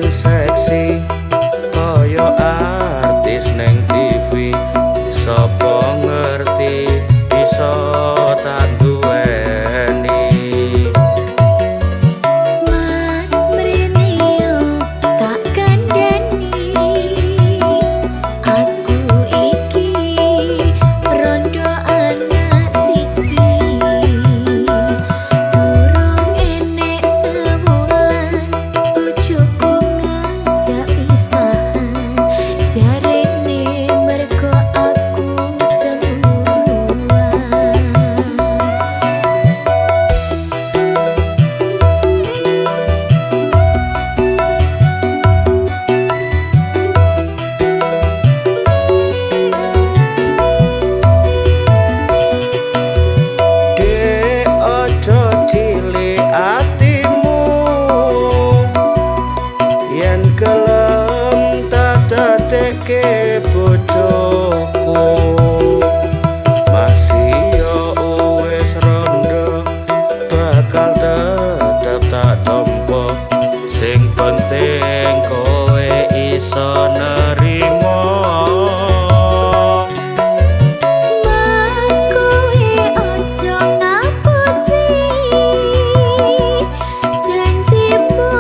pancen seksi kaya artis neng TV. Sopo ngerti bisa tak duweni. Mas mrene yo tak kandhani, aku iki rondo anak siji. Durung enek sewulan bojoku ngajak pisahan, jarene mergo aku cemburuan. Dek ojo cilik atimu, yen gelem tak dadekke bojoku. Masih yo wis rondo bakal tetep tak tampa, sing penting kowe iso nerimo. Mas kowe ojo ngapusi janjimu,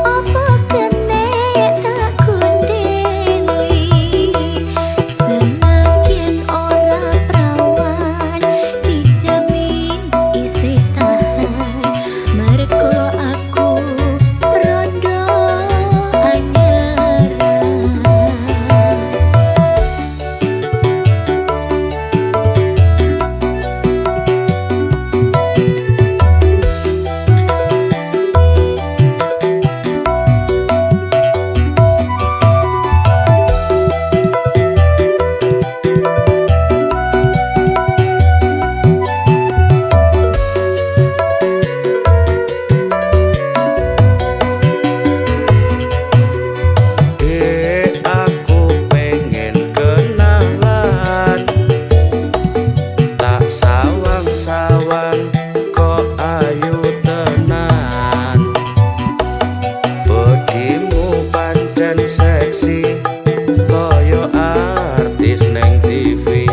apa kene tak kundeli. Senajan ora prawan dijamin isih tahan, mergo aku rondo anyaran. Dek aku pengen kenalan, tak sawang-sawang kok ayu tenan. Bodimu pancen seksi kaya artis neng TV.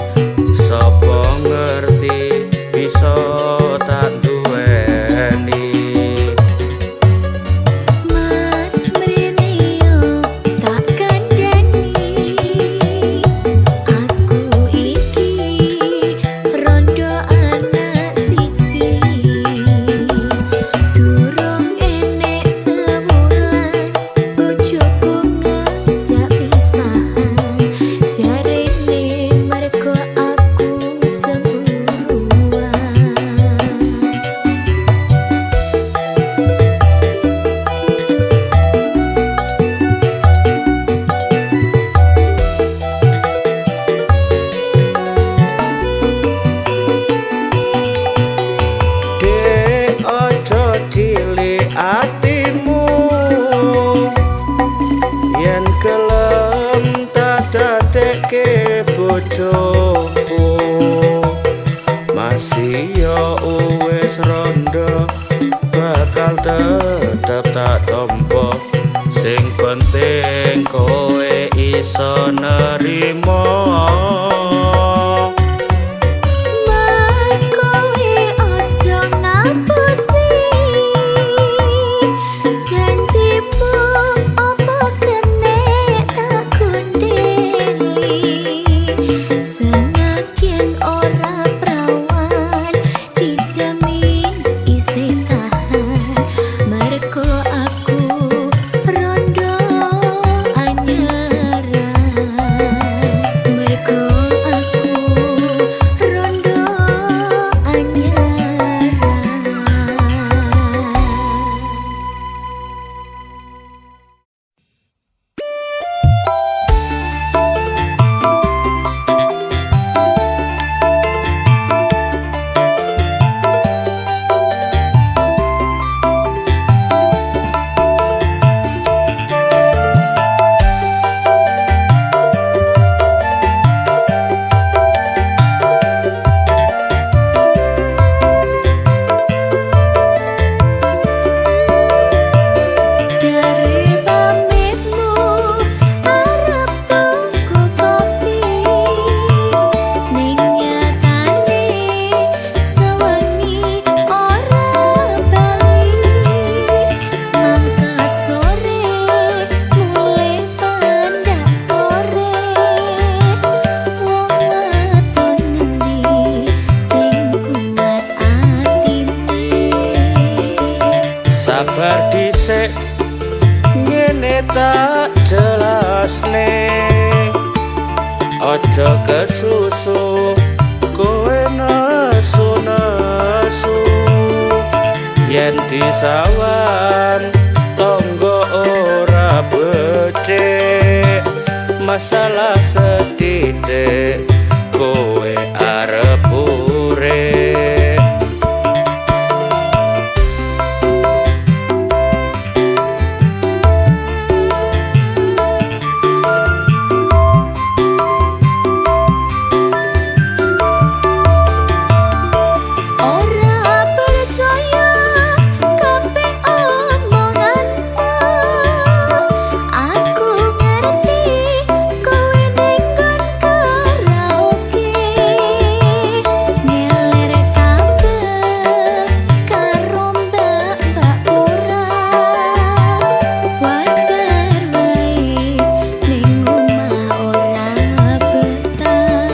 Sopo ngerti bisa tak duweni. Mas mrene yo tak kandhani, aku iki rondo anak siji. Durung enek sewulan bojoku ngajak pisahan, jarene mergo aku cemburuan. Dek ojo cilik atimu, yen gelem tak dadekke bojoku. Masih yo wis rondo bakal tetep tak tampa, sing penting kowe iso nerimo. Mas kowe ojo ngapusi janjimu, apa kene tak kundeli. Senajan ora prawan dijamin isih tahan, mergo aku rondo anyaran. Mergo ngene tak jelasne ojo kesusu kowe nesu-nesu yen disawan tonggo ora becik masalah setitik kowe arep urip Ora percaya kabeh omonganmu aku ngerti kowe nenggon karaoke ngeler kabeh karo mbak-mbak ora wajar wae ning omah ora betah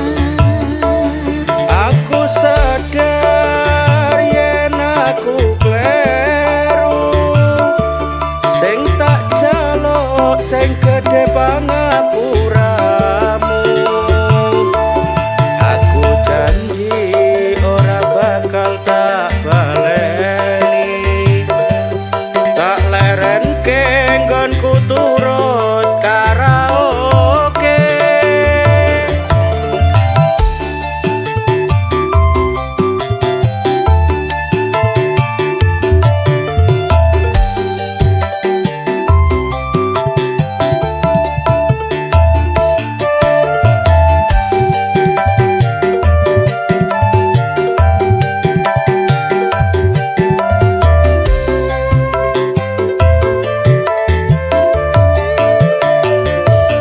aku sadar yen aku kleru sing tak jaluk sing gedhe pangapuramu aku janji ora bakal tak baleni tak lerenke nggonku turut karaoke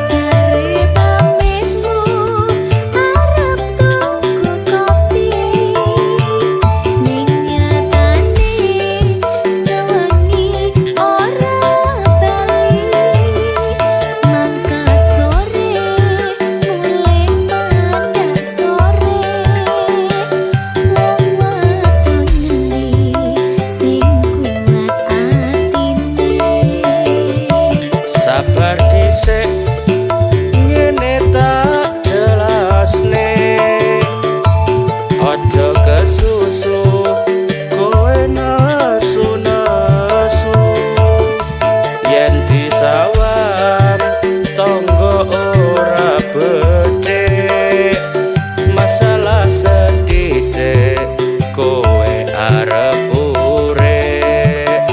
Jare pamitmu arep tuku kopi ning nyatane sewengi ora bali mangkat sore mulai pandang sore wong wadon ngendi sing kuat atine sabar dhisik ngene tak jelasne ojo kesusu kowe nesu-nesu yen disawan tonggo ora becik masalah setitik kowe arep urip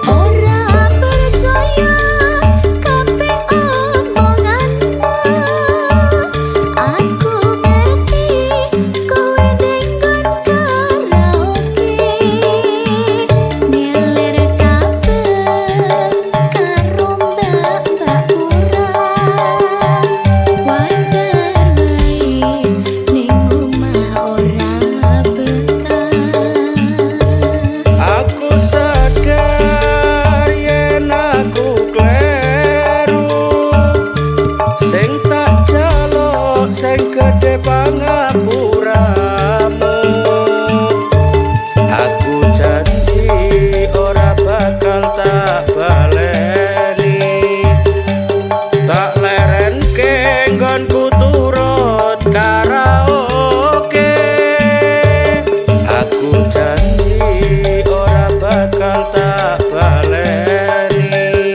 Ora percaya kabeh omonganmu aku ngerti kowe nenggon karaoke ngeler kabeh karo mbak-mbak ora wajar wae ning omah ora betah aku sadar yen aku kleru sing tak jaluk sing gedhe pangapuramu aku janji ora bakal tak baleni tak lerenke nggonku turut karaoke aku janji ora bakal tak baleni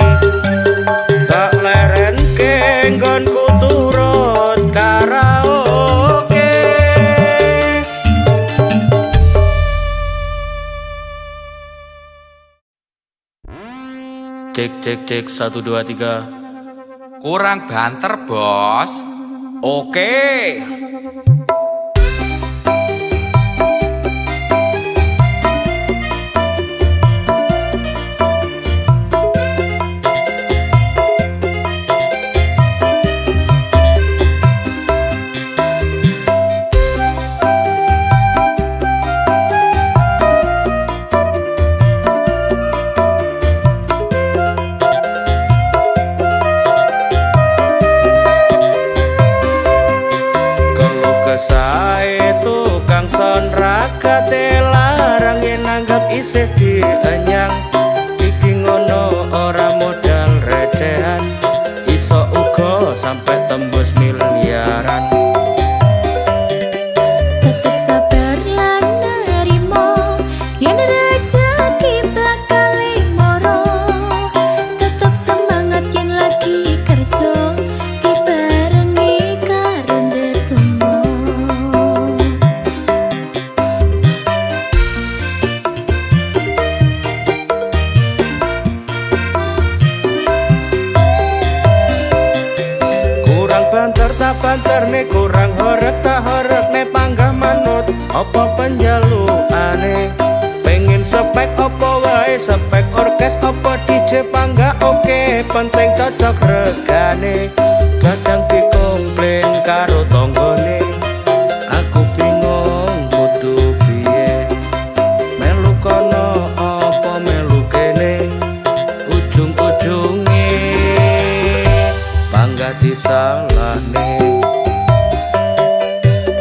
tak lerenke nggonku turut karaoke cek cek cek 1 2 3 Kurang banter, Bos. oke ragate larang yen nanggap isih dienyang. Iki ngono ora modal recehan, iso uga sampe tembus miliaran. Tetep sabar lan nerimo yen rezeki bakal moro. Tetep semangat yen lagi kerja dibarengi karo ndedonga. Kurang banter tak banter nih, kurang horek tak horek nih, panggah manut apa penjalukane. Pengen spek apa wae, spek orkes apa DJ panggah oke, penting cocok regane. Kadang dikomplain karo tonggone, aku bingung kudu piye. Melu kono apa melu kene, ujung-ujunge panggah disalahne.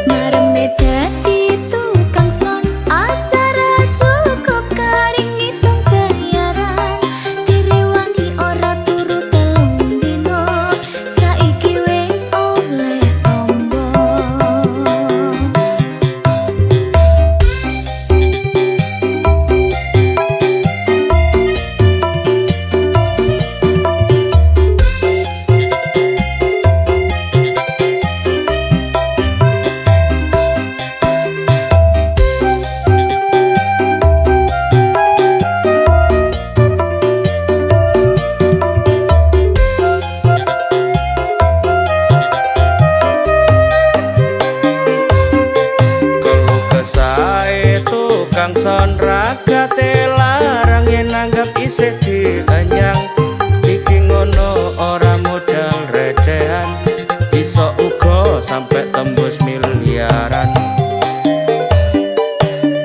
Mareme dadi tukang son, acara cukup karing ngitung bayaran. Direwangi ora turu telung dino, saiki wis oleh tombo. Keluh kesae tukang son ragate larang yen nanggap isih dienyang. Iki ngono ora modal recehan, iso uga sampe tembus miliaran.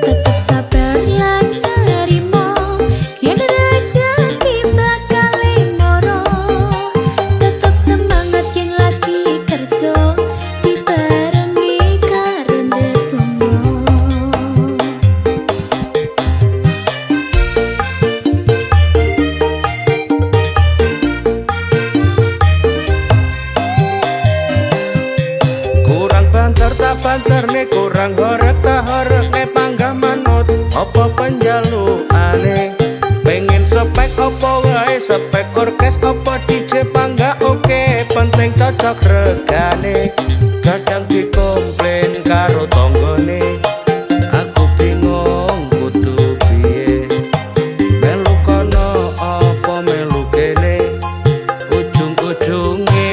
Tetep sabar lan nerimo yen rezeki bakal moro. Tetep semangat yen lagi kerja dibarengi karo ndedonga. Kurang banter tak banter nih, kurang horek tak horek nih, panggah manut apa penjalukane. Pengen spek apa wae, spek orkes apa DJ panggah oke, penting cocok regane. Kadang dikomplain karo tonggone, aku bingung kudu piye. Melu kono apa melu kene, ujung-ujunge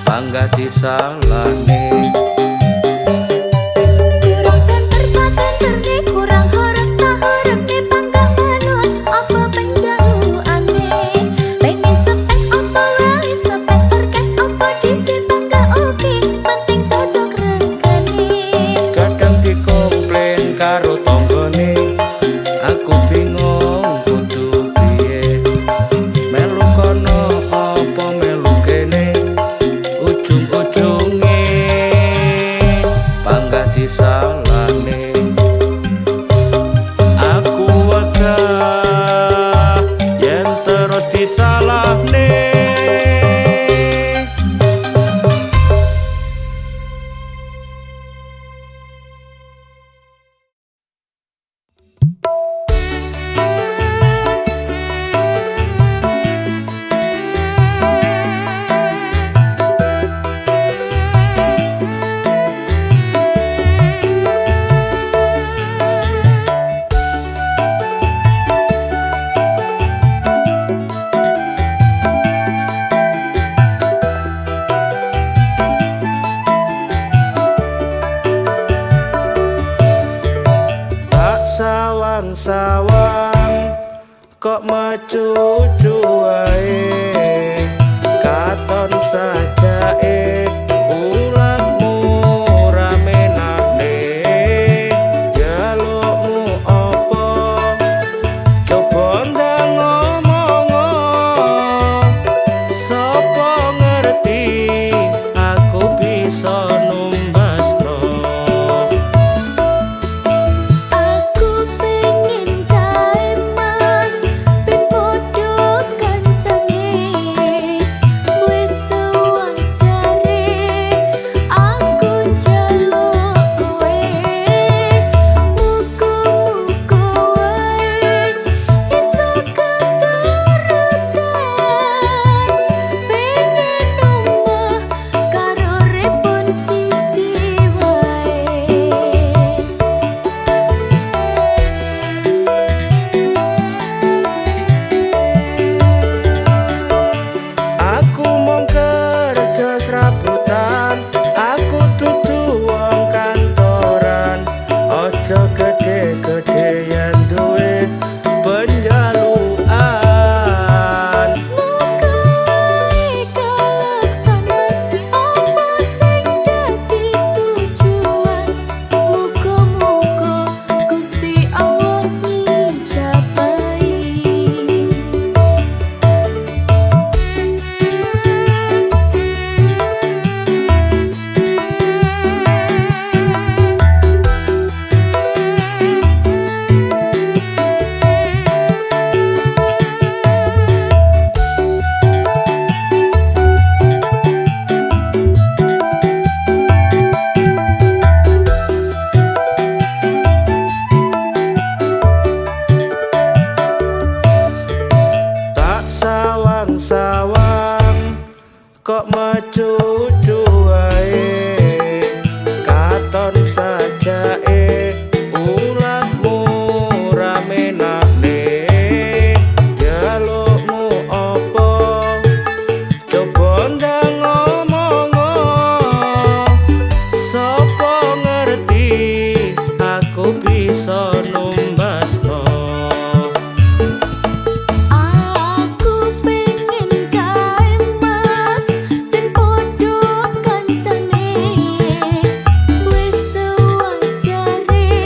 panggah disalahne. Kurang banter tak banter nih, kurang horek tak horek nih, panggah manut apa penjalukane. Pengen spek apa wae, spek orkes apa DJ panggah oke, penting cocok regane. Kadang dikomplain karo tonggone, aku bingung kudu piye. Melu kono apa melu kene, ujung-ujunge panggah disalahne. Aku wegah yen terus disalahne. Tak sawang-sawang kok mecucu wae, katon sajake ulatmu ramenane. Jalukmu apa coba ndang ngomong, sapa ngerti aku bisa numbasno. kok mecucu wae katon sajake ulatmu ramenane jalukmu apa coba ndang ngomong sapa ngerti aku bisa numbasno. Aku pengen kae mas ben podo kancane wis sewajare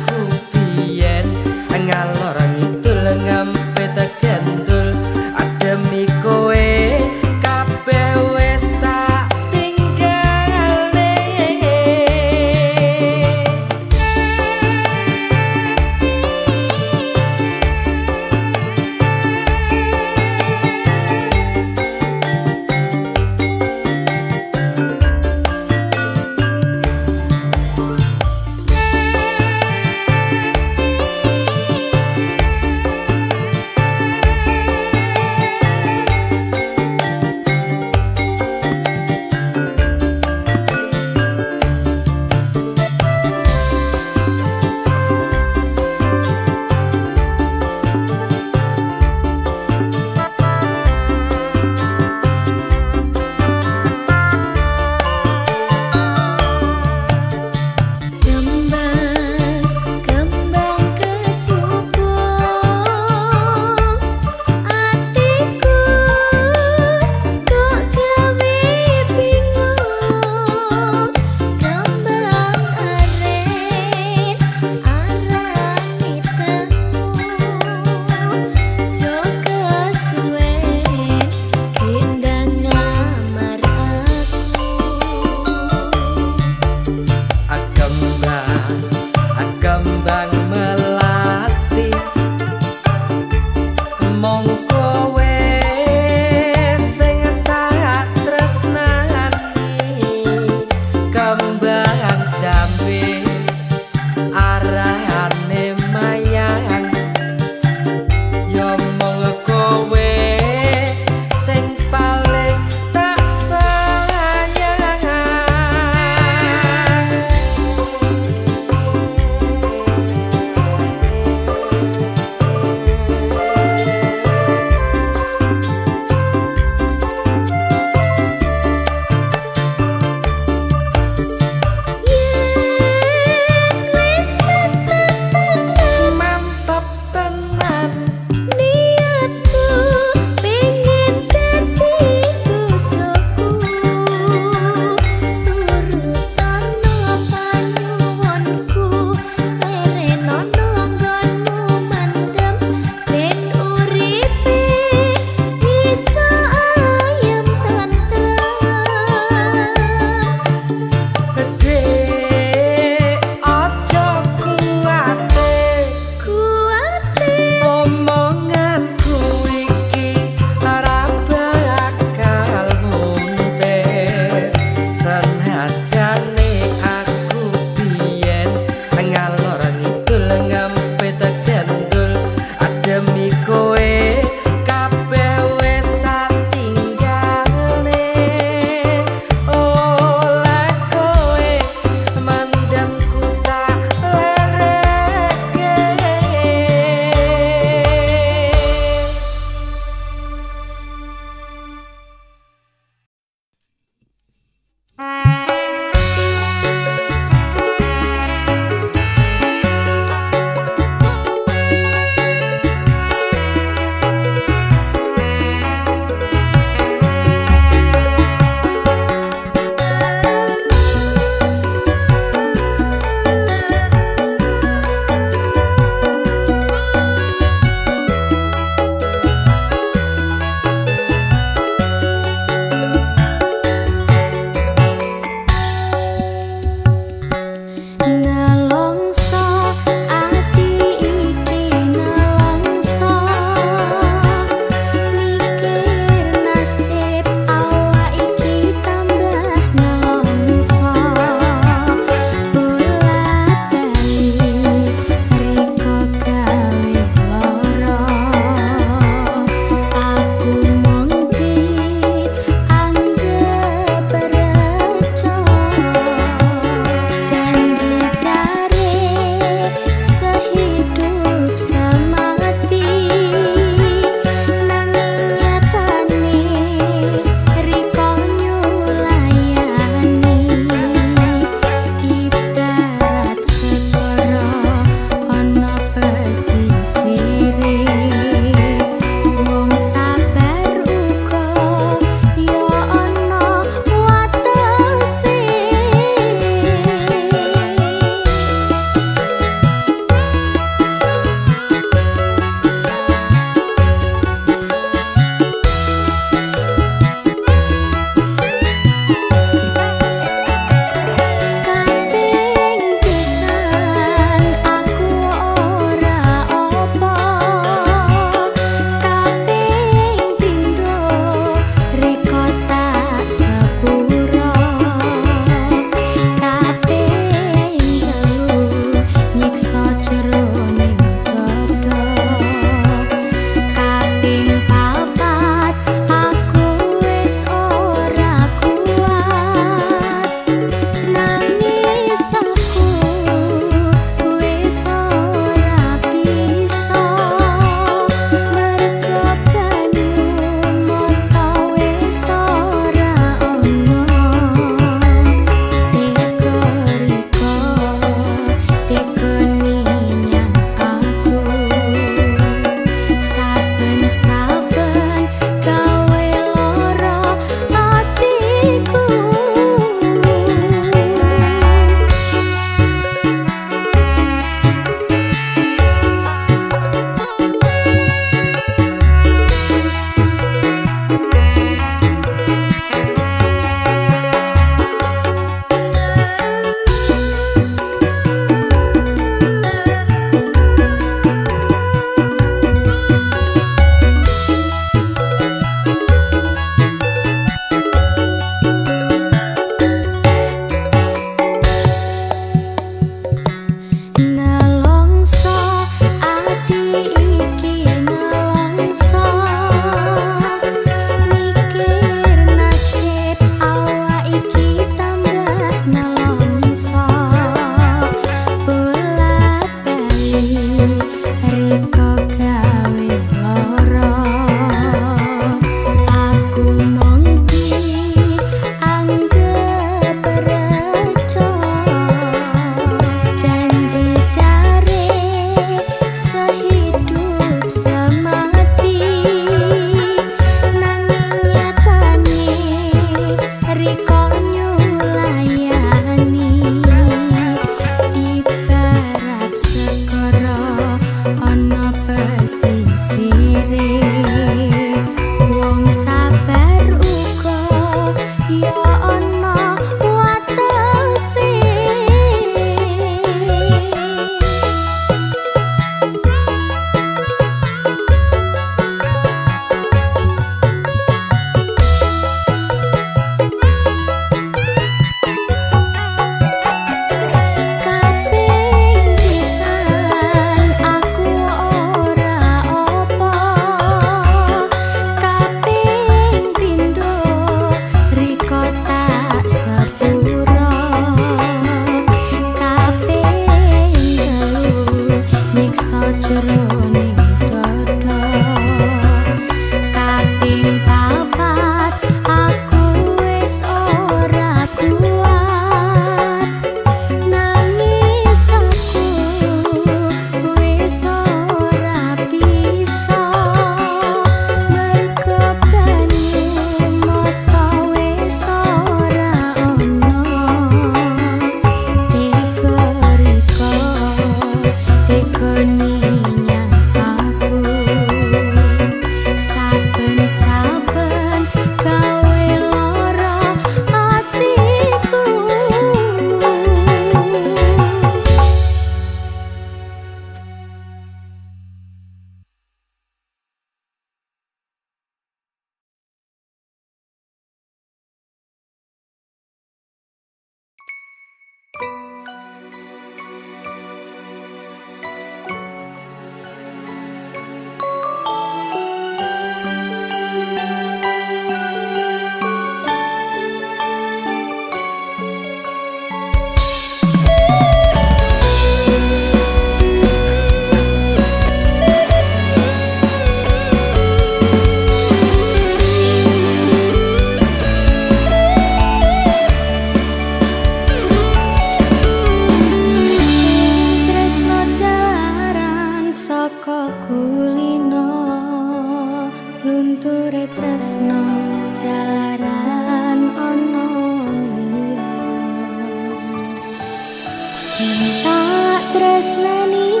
Sing tak tresnani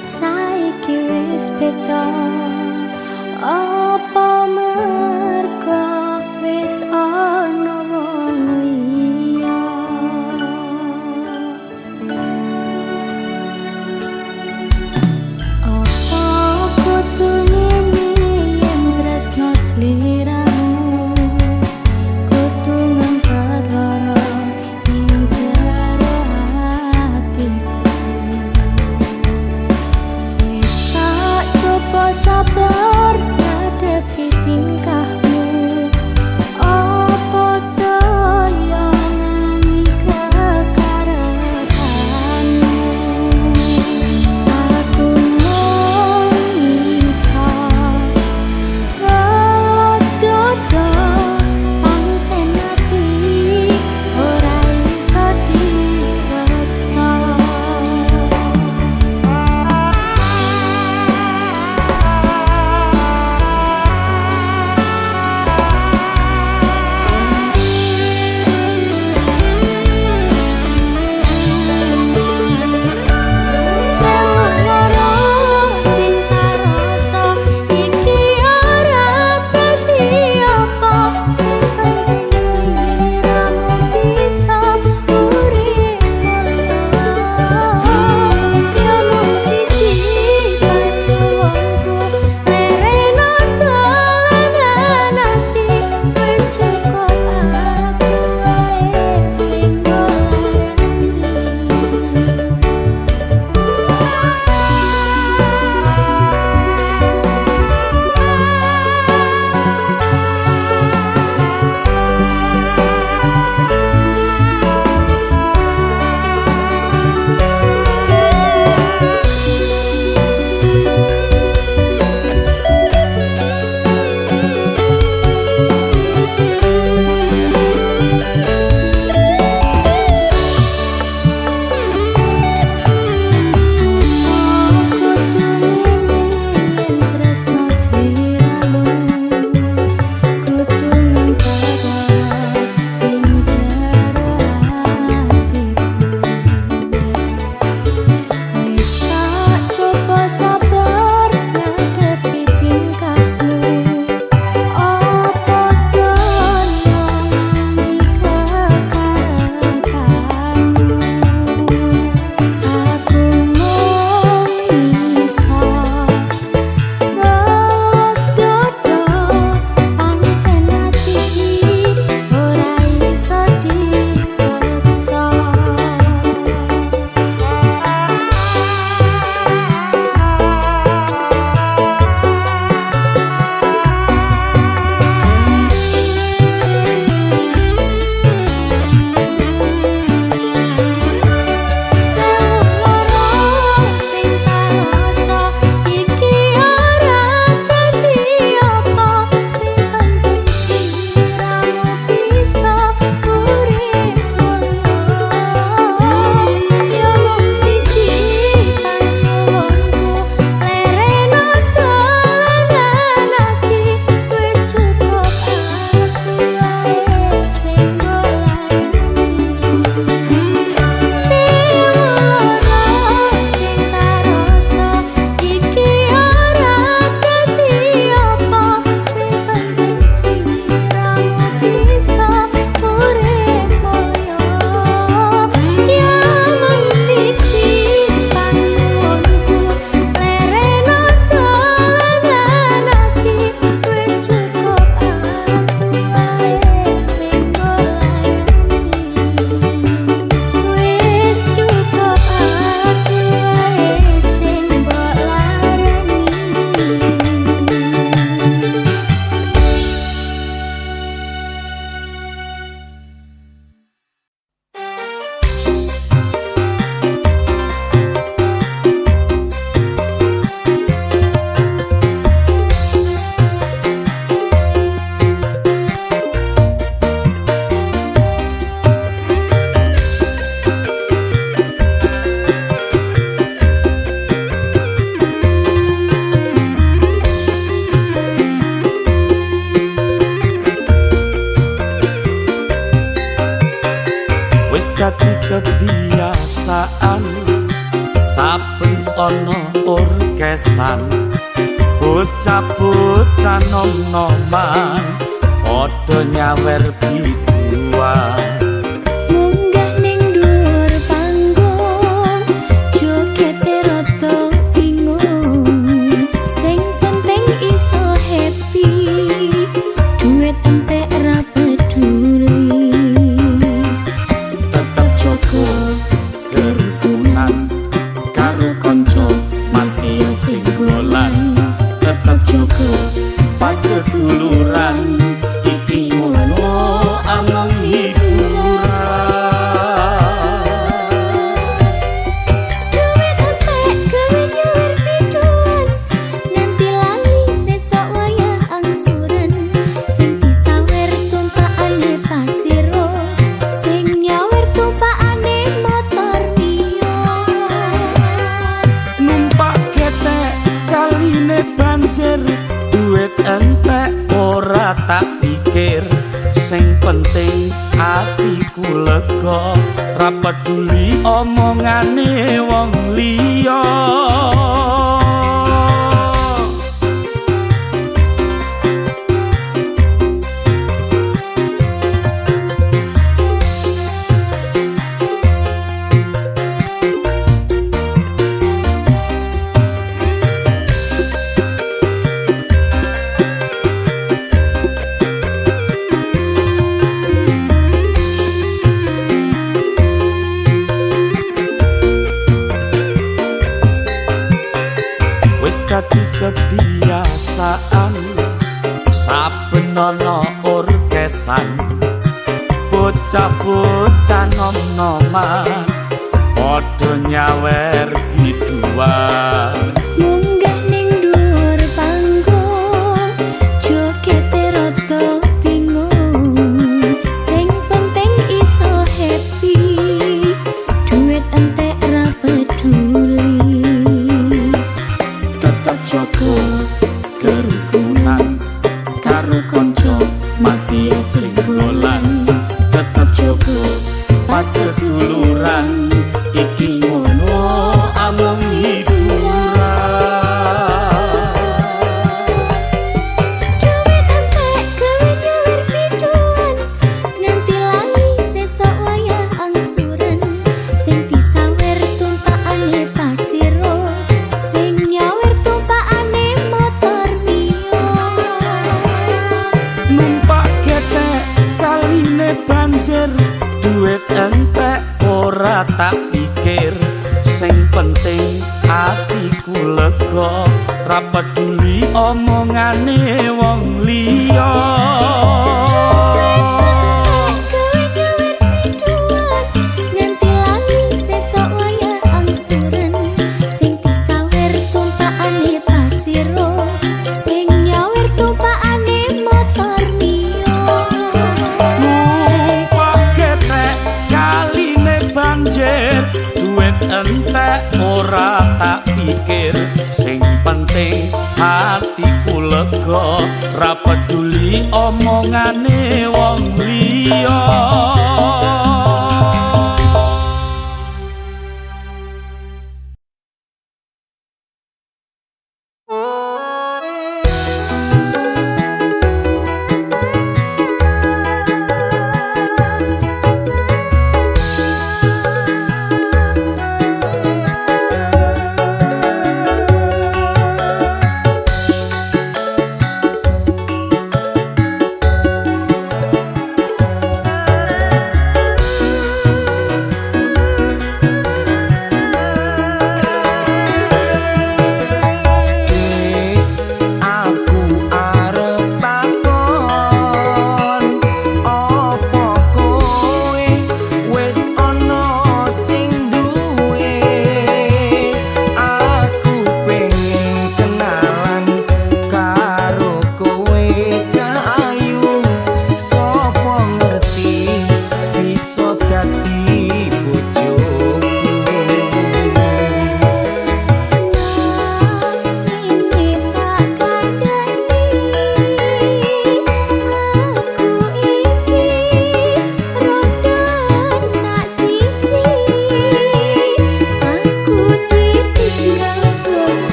saiki wis beda. Apa merga wis ana wong liya? Apa kudu ngene yen tresno sliramu? Kudu ngangkat lara ing jero hatiku. Wis tak coba sabar ngadepi tingkahmu. Apa daya ngangi kekarepanmu? Aku mung iso balas dodo pancen ati ora iso dipaksa. Seloro sing karasa iki ora dadi apa, sing penting sliramu bisa urip koyo. Ya mung siji panyuwunku, lereno dolanan ati, wis cukup aku wae sing ngolarani. Kudu ngene yen tresno sliramu. Kudu ngangkat lara ing jero hatiku. Wis tak coba sabar ngadepi tingkahmu. Apa daya ngangi kekarepanmu? Aku mung iso balas dodo pancen ati ora iso dipaksa. Seloro sing karasa iki ora dadi apa, sing penting sliramu bisa urip koyo. Ya mung siji panyuwunku, lereno dolanan ati, wis cukup aku wae sing ngolarani. Seloro sing karasa iki ora dadi apa, sing penting sliramu bisa urip koyo. Ya mung siji panyuwunku, lereno dolanan ati, wis cukup aku wae sing ngolarani. Wis cukup aku wae sing mbok larani. Wis dadi kebiasaan biasaan saben ana orkesan bocah-bocah nom-noman padha nyawer biduan munggah ning dhuwur panggung jogete rada bingung sing penting iso happy duit entek ra peduli tetep jaga kerukunan karo kanca masih singgolan tetep jaga pas seduluran iki ngono amang hiburan duit entek gawe nyawer biduan nganti lali sesok wayah angsuran sing disawer tumpakane paciro sing nyawer tumpakane motor mio numpak ketek kaline banjir duit entek ora tak pikir sing penting atiku lega ra peduli omongane wong liya wis dadi kebiasaan saben ana orkesan bocah-bocah nom-noman padha nyawer biduan munggah ning dhuwur panggung jogete rada bingung sing penting iso happy duit entek ra peduli tetep jaga kerukunan karo kanca masih singgolan tetep jaga pas seduluran iki ngono amang hiburan duit entek gawe nyawer biduan nganti lali sesok wayah angsuran sing disawer tumpakane paciro sing nyawer tumpakane motor mio numpak ketek kaline banjir duit entek ora tak pikir sing penting atiku lega ra peduli omongane wong liya gawe nyawer biduan nganti lali sesok wayah angsuran sing disawer tumpakane paciro sing nyawer tumpakane motor mio numpak ketek kaline banjir duit entek ora tak pikir sing penting hatiku lega ra peduli omongane wong liya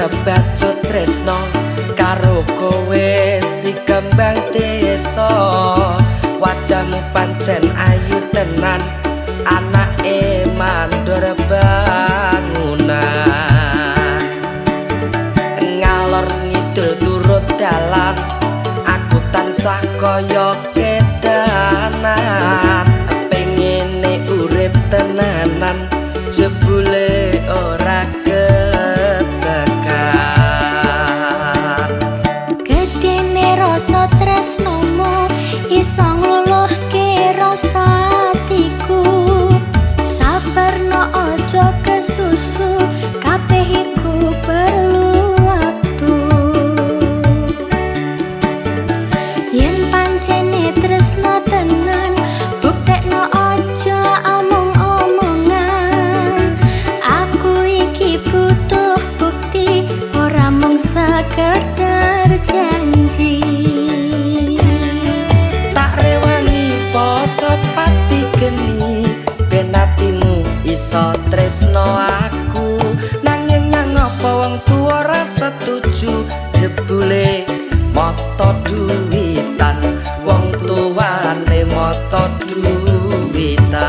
kebacut tresno karo kowe si kembang desa. Wajahmu pancen ayu tenan, anake mandor bangunan. Ngalor ngidul turut dalan, aku tansah kaya kedanan. Pengene urip tenanan, jebule ora ketekan. Gedene rasa tresnomu iso ngluluhke rasa atiku. Sabarno ojo kesusu, kabeh iku perlu waktu. Yen pancene tresno tenan, buktekno ojo omong-omongan. Aku iki butuh bukti, ora mung sekedar janji. Tak rewangi poso pati geni, ben atimu iso tresno aku. Nanging nyang apa wong tuwa ora setuju, jebule mata duwitan, wong tuwane mata duwitan.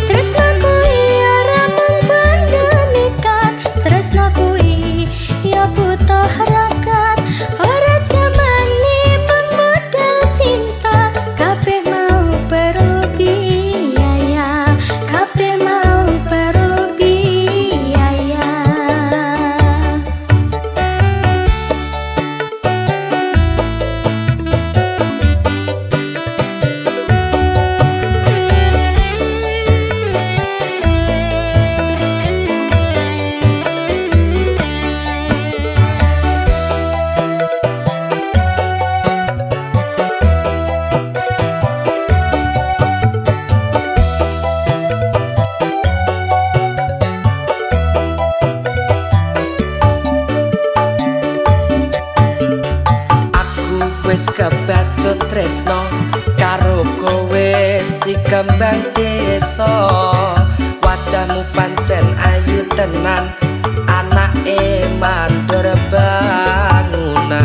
Tresno kuwi ora mung pandanikan, tresno kuwi ya butuh rakat. Ora jamane mung modal cinta, kabeh mau perlu biaya, kabeh mau perlu biaya. Aku wis kebacut tresno karo kowe si kembang desa. Wajahmu pancen ayu tenan, anake mandor bangunan.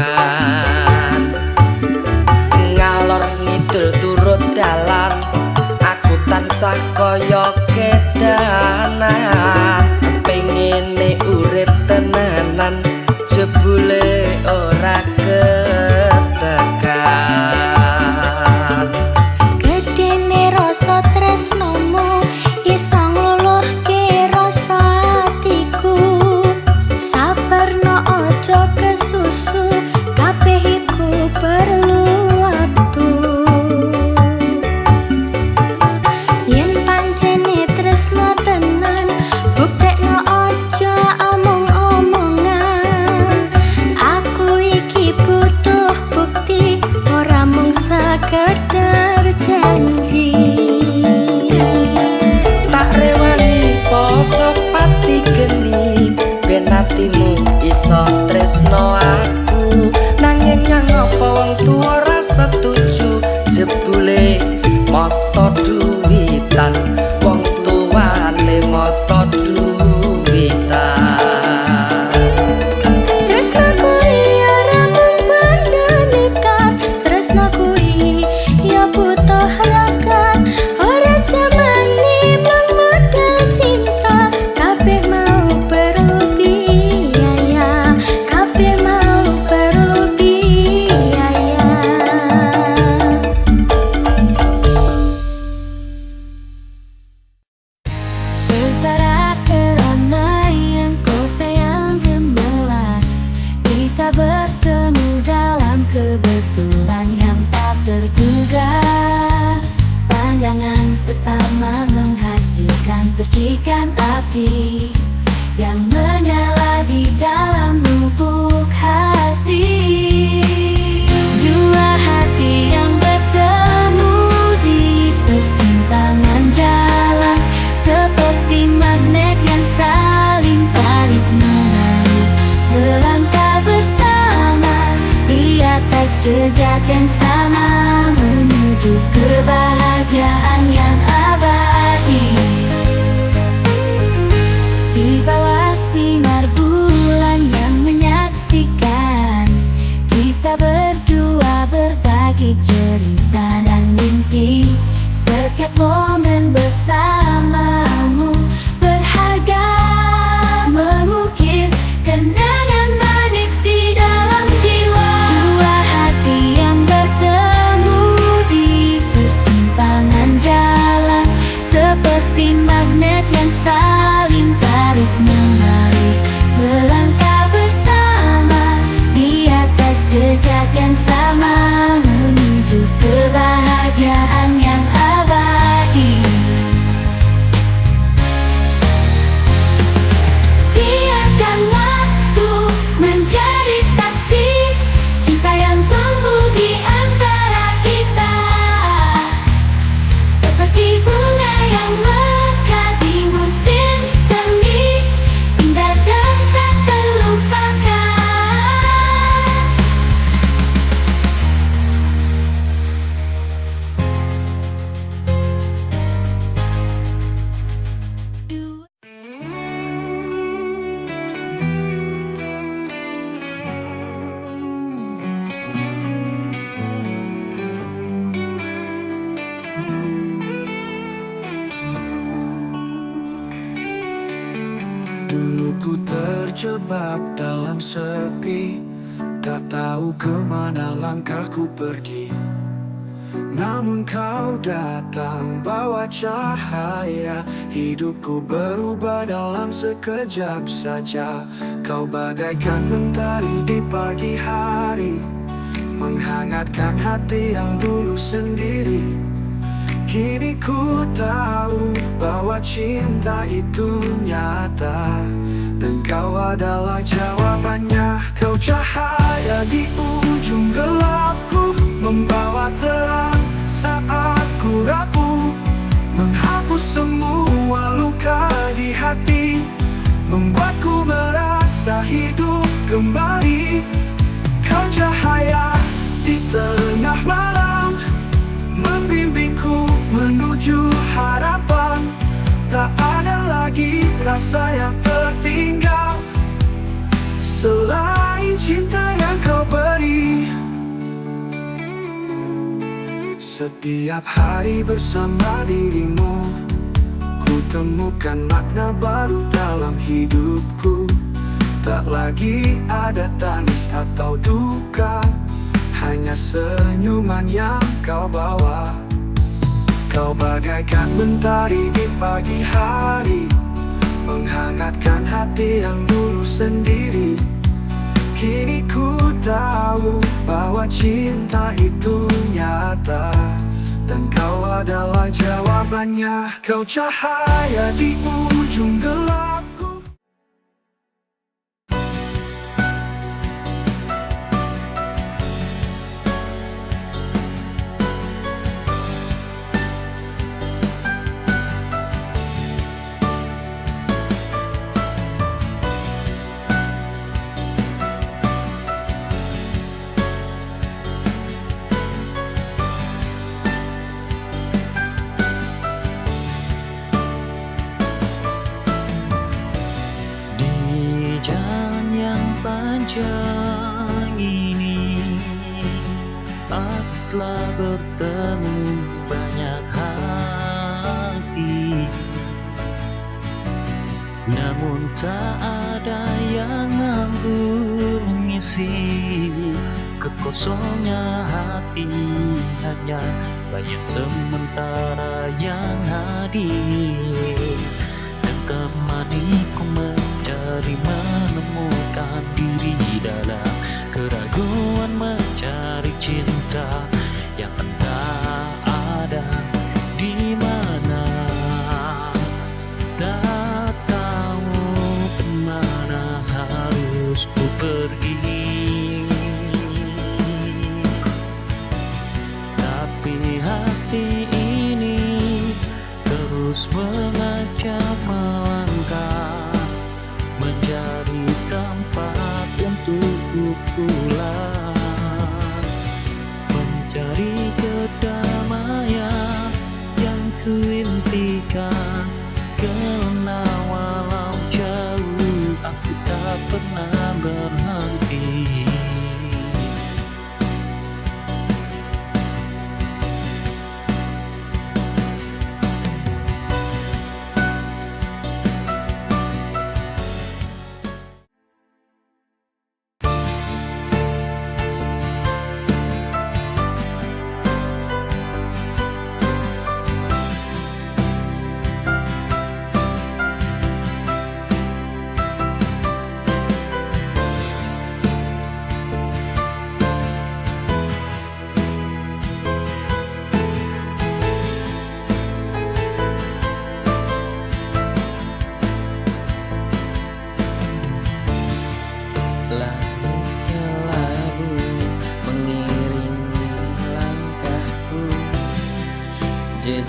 Ngalor ngidul turut dalan, aku tansah kaya kedanan. Pengene urip tenanan, jebule ora ketekan. Gedene rasa tresnomu iso ngluluhke rasa atiku. Sabarno ojo kesusu, kabeh iku perlu waktu. Yen pancene tresno tenan, buktekno ojo omong-omongan. Aku iki butuh bukti, ora mung sekedar janji. Tak rewangi poso pati geni, ben atimu iso tresno aku. Nanging nyang apa wong tuwa ora setuju, jebule mata duwitan, wong tuwane mata duwitan. Tresno kuwi ora mung pandanikan, tresno kuwi ya butuh rakat. Ora jamane mung modal cinta, kabeh mau perlu biaya, kabeh mau perlu biaya. Secara keramaian kota yang gemerlap, kita bertemu dalam kebetulan yang tak terduga. Pandangan pertama menghasilkan percikan api yang menyala di dalam lubuk hati. Dua hati yang bertemu di persimpangan jalan, seperti magnet yang saling tarik-menarik, melangkah bersama di atas jejak yang sama, menuju kebahagiaan yang abadi. Di bawah sinar bersamamu berharga, mengukir kenangan manis di dalam jiwa. Dua hati yang bertemu di persimpangan jalan, seperti magnet yang saling tarik menarik, melangkah bersama di atas jejak yang sama, menuju kebahagiaan yang abadi. Biarkan waktu menjadi saksi cinta yang tumbuh di antara kita, seperti bunga yang mekar di musim semi, indah dan tak terlupakan. Dulu ku terjebak dalam sepi, tak tahu kemana langkahku pergi. Namun kau datang bawa cahaya, hidupku berubah dalam sekejap saja. Kau bagaikan mentari di pagi hari, menghangatkan hati yang dulu sendiri. Kini ku tahu bahwa cinta itu nyata, dan kau adalah jawabannya. Kau cahaya di ujung gelapku, membawa terang saat ku rapuh, menghapus semua luka di hati, membuatku merasa hidup kembali. Kau cahaya di tengah malam, membimbingku menuju harapan. Tak ada lagi rasa yang tertinggal selain cinta yang kau beri. Setiap hari bersama dirimu, ku temukan makna baru dalam hidupku. Tak lagi ada tangis atau duka, hanya senyuman yang kau bawa. Kau bagaikan mentari di pagi hari, menghangatkan hati yang dulu sendiri. Kini ku tahu bahwa cinta itu nyata, dan kau adalah jawabannya. Kau cahaya di ujung gelapku. Jalan yang panjang ini, aku telah bertemu banyak hati, namun tak ada yang mampu mengisi kekosongan hati. Hanya bayang sementara yang hadir, dan temaniku mencari menemukan diri dalam keraguan, mencari cinta yang entah ada di mana. Tak tahu kemana harus ku pergi, tapi hati ini terus mengajak melangkah, menjadi tempat untukku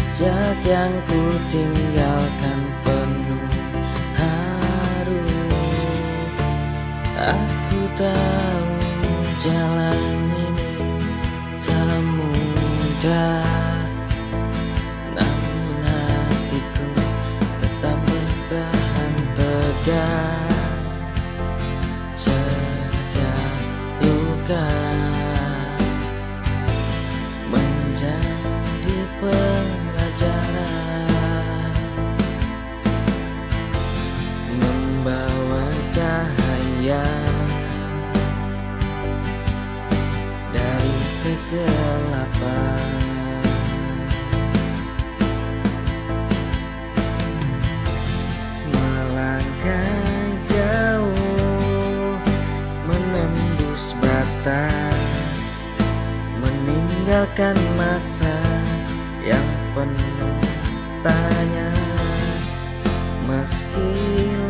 Jejak yang ku tinggalkan penuh haru. Aku tahu jalan ini tak mudah, namun hatiku tetap bertahan tegar. Setiap luka menjadi pelajaran, membawa cahaya dari kegelapan. Melangkah jauh, menembus batas, meninggalkan masa yang penuh tanya. Meski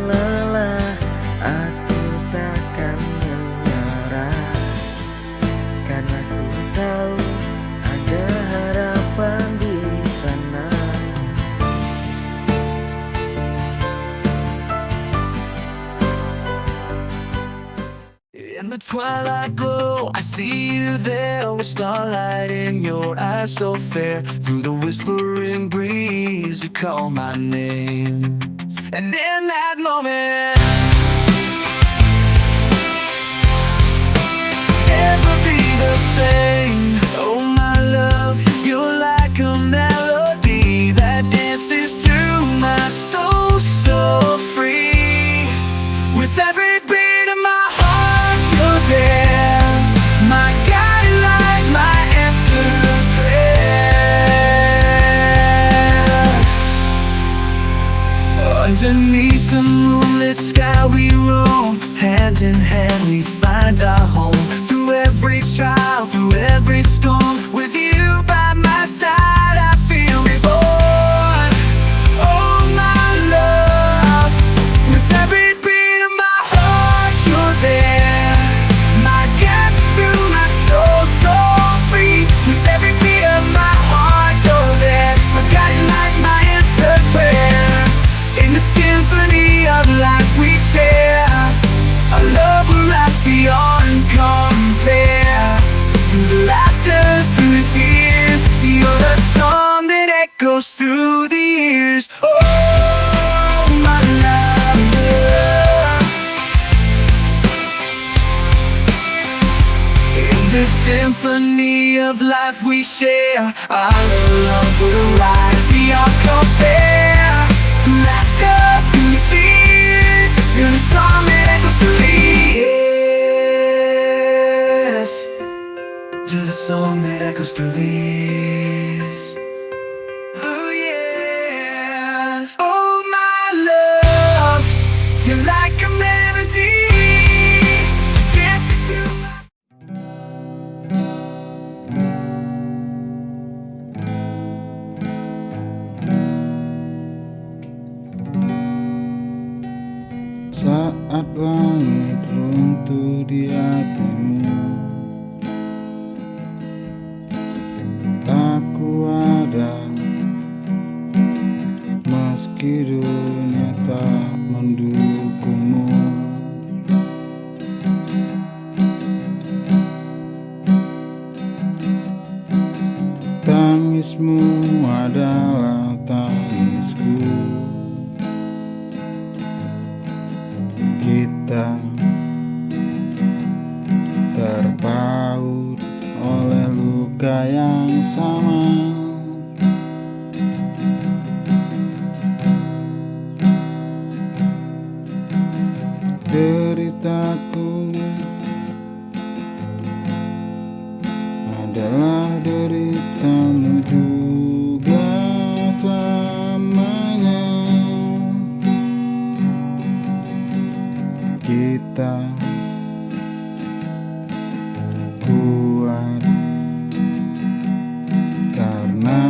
lelah, aku takkan menyerah, karena ku tahu ada harapan di sana. In the twilight glow, I see you there with starlight in your eyes so fair. Through the whispering breeze, you call my name. And in that moment, never be the same. Oh my love, you're like a melody that dances through my soul so free. With every beat of my heart, you're there, my guiding light, my answered prayer. Underneath the moonlit sky we roam, hand in hand we find our home. Through every trial, through every storm, with you by my side I feel reborn. Oh my love, with every beat of my heart you're there, my guidance through my soul so free. With every beat of my heart you're there, my guiding light, my answered prayer. In the symphony of life we share, our love will last beyond compare. Through the laughter, through the tears, you're the song that echoes through the years. Oh, my love. In the symphony of life we share, our love will rise beyond compare. Through laughter, through the tears, you're the song that echoes through the years. You're the song that echoes through the years. Oh yes. Oh my love, you're like a melody, dances through my Saat langit runtuh di hatimu, aku ada, meski dunia tak mendukungmu. Tangismu adalah tangisku. Kita terpaut oleh luka yang sama. Deritaku adalah deritamu juga selamanya. Kita kuat karena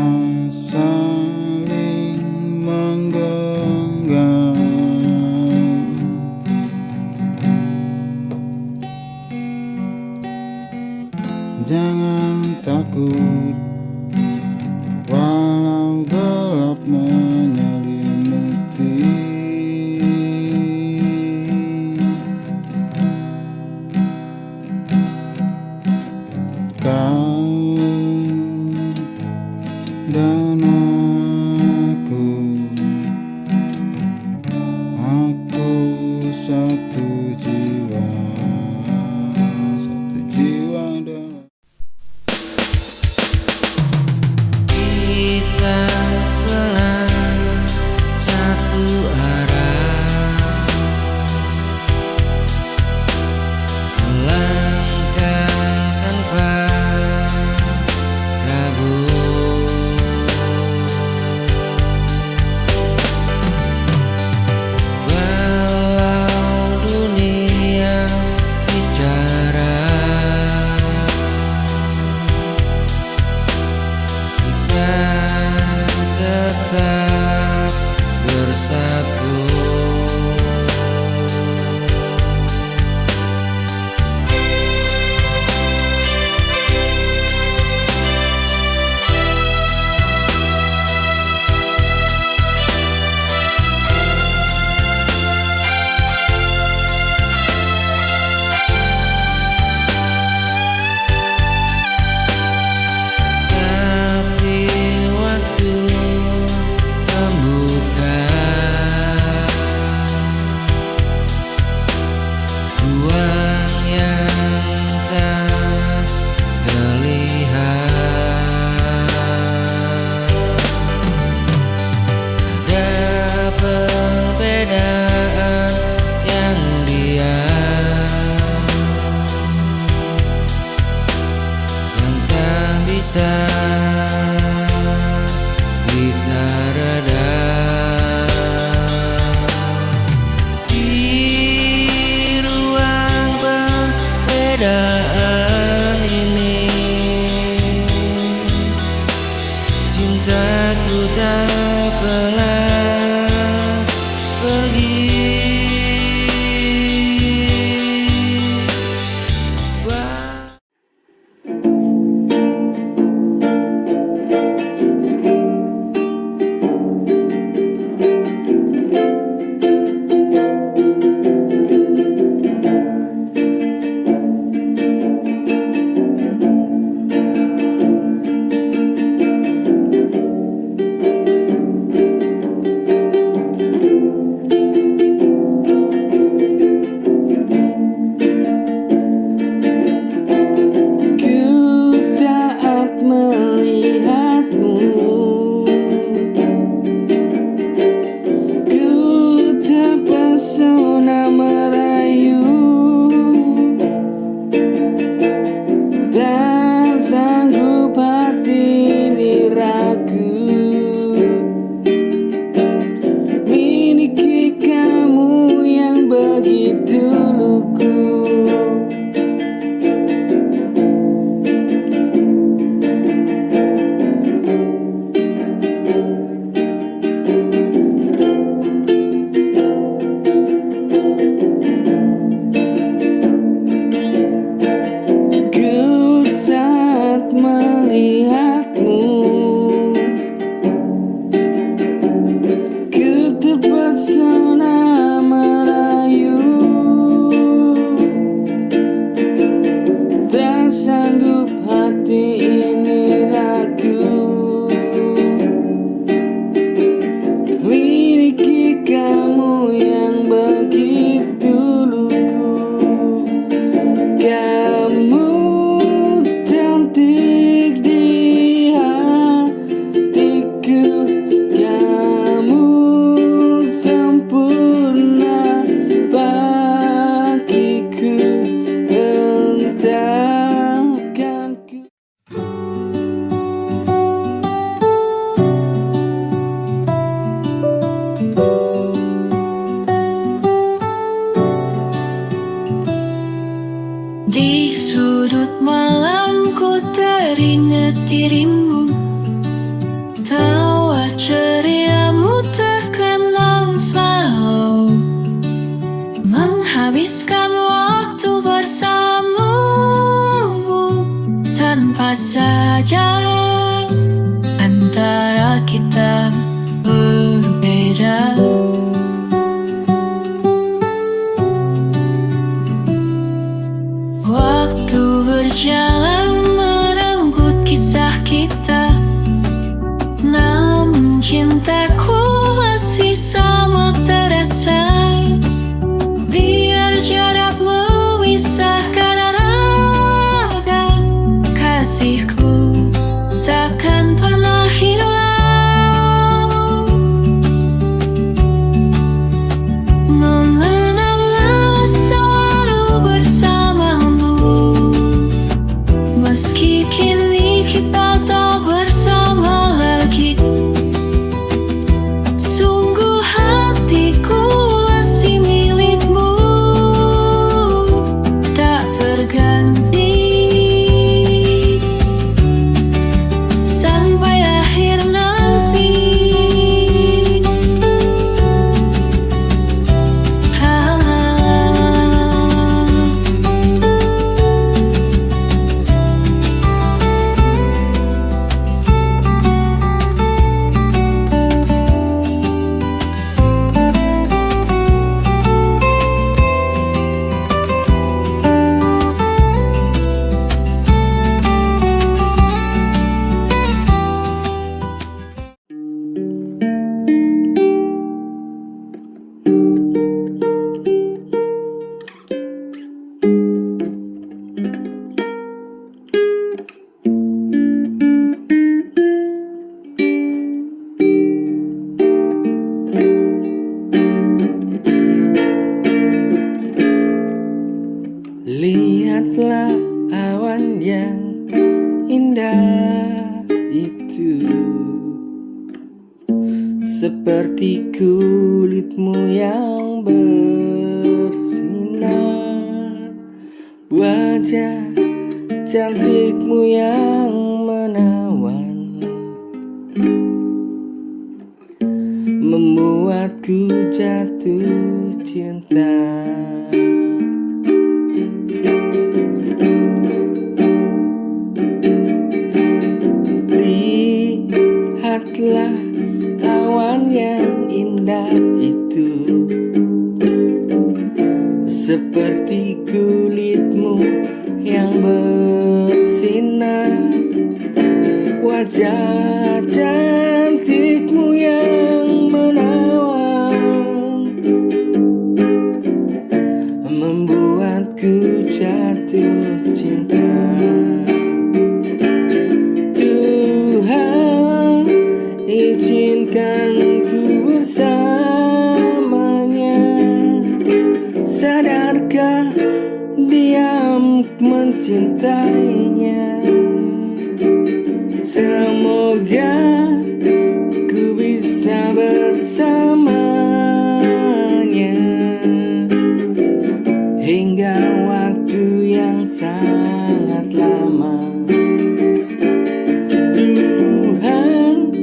saling menggenggam. Jangan takut walau gelap menyelimuti. Kau dan aku satu jiwa dalam. Kita belah satu arah, melangkah tanpa ragu. Walau dunia bicara, kita tetap bersatu. Tapi waktu membuka ruang yang tak terlihat. Ada perbedaan yang diam, yang tak bisa kita redam. Di ruang perbedaan ini, cintaku tak pernah pergi. Di sudut malam ku teringat dirimu, tawa ceriamu terkenang selalu, menghabiskan waktu bersamamu tanpa saja. Anda antara kita berbeda. Waktu berjalan merenggut kisah kita, namun cintaku masih sama terasa. Biar jarak memisahkan raga, kasihku takkan pernah hilang. Mengenang selalu bersamamu, meski kini kita tak bersama lagi. Sungguh hatiku masih milikmu, tak terganti sampai akhir nanti. Lihatlah awan yang indah itu, seperti kulitmu yang bersinar, wajah cantikmu yang menawan, membuatku jatuh cinta. Lihatlah awan yang indah itu, seperti kulitmu yang bersinar, wajah cantikmu yang menawan, membuatku jatuh cinta. Tuhan izinkan ku bersamanya. Sadarkah dia mencintainya? Semoga ku bisa bersamanya hingga waktu yang sangat lama. Tuhan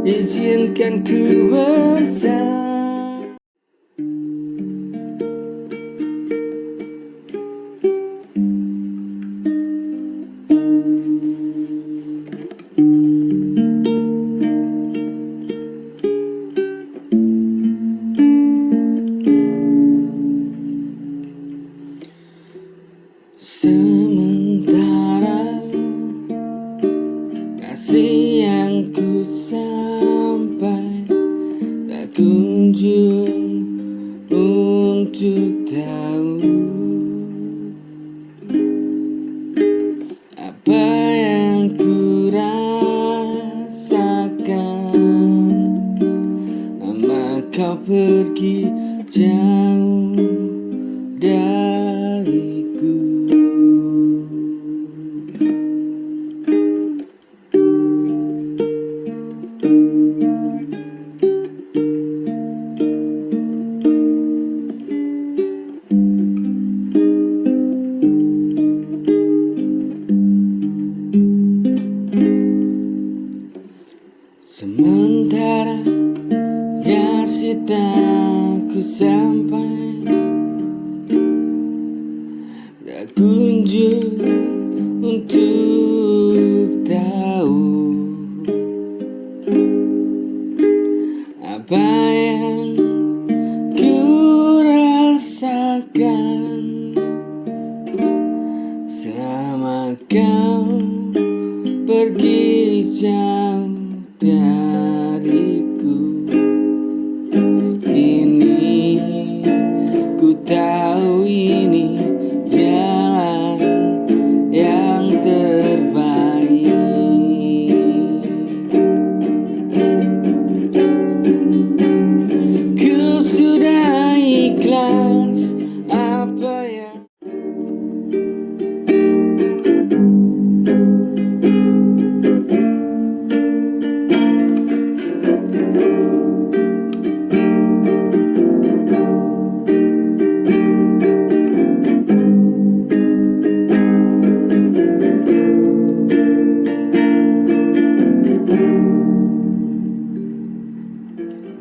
izinkan ku bersama. Sementara kasih yang ku sampai tak kunjung untuk tahu apa yang ku rasakan, maka pergi jauh dariku. Sementara kasih tak ku sampai, tak kunjung untuk tahu pergi jauh dariku. Kini ku tahu ini jalan yang terbaik. Ku sudah ikhlas apa yang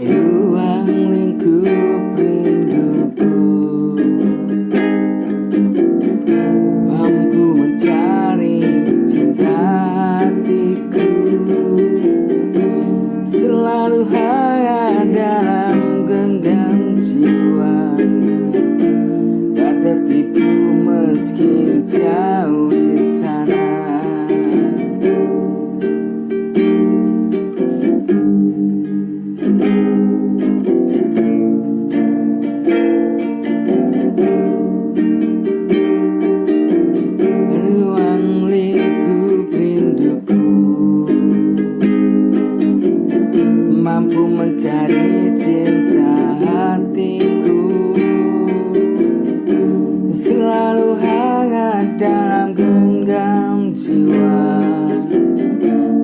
ruang lingkup rinduku mampu mencari cinta hatiku, selalu hangat dalam genggam jiwa, tak tertipu meski jauh di sana. Ruang lingkup rinduku mampu mencari cinta hatiku, selalu hangat dalam genggam jiwa,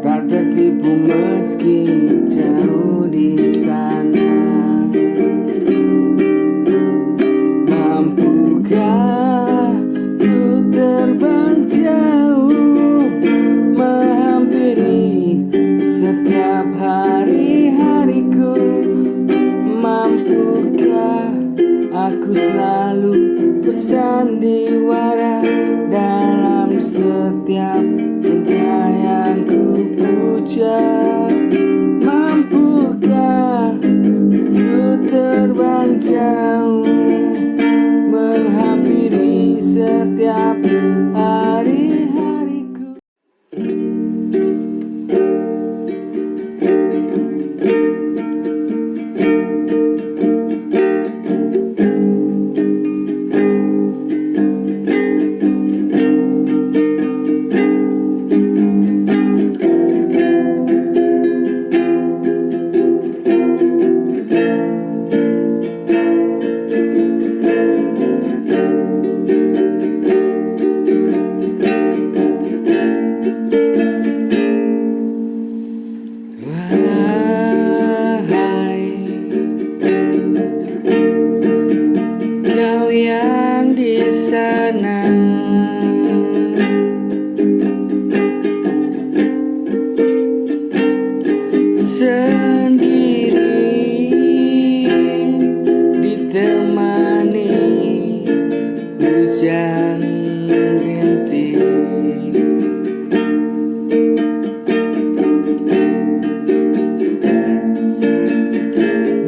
tak tertipu meski jauh di sana. Mampukah ku terbang jauh menghampiri setiap hari-hariku? Mampukah aku selalu bersandiwara dalam setiap cinta yang ku puja? Mampukah ku terbang jauh menghampiri setiap hari-hariku? Wahai kau yang di sana, sendiri ditemani hujan rintik,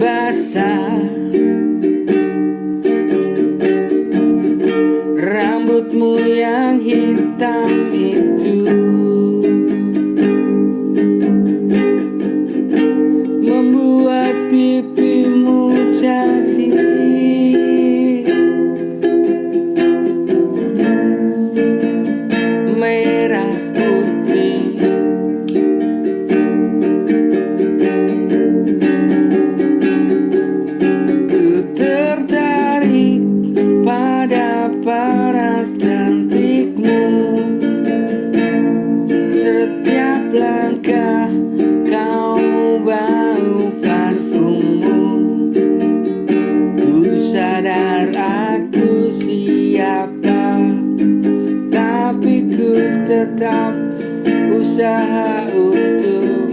basah rambutmu yang hitam itu, membuat pipimu jadi merah putih. Ku tertarik pada paras cantikmu, setiap langkah kau bau parfummu. Ku sadar aku siapa, tapi ku tetap usaha untuk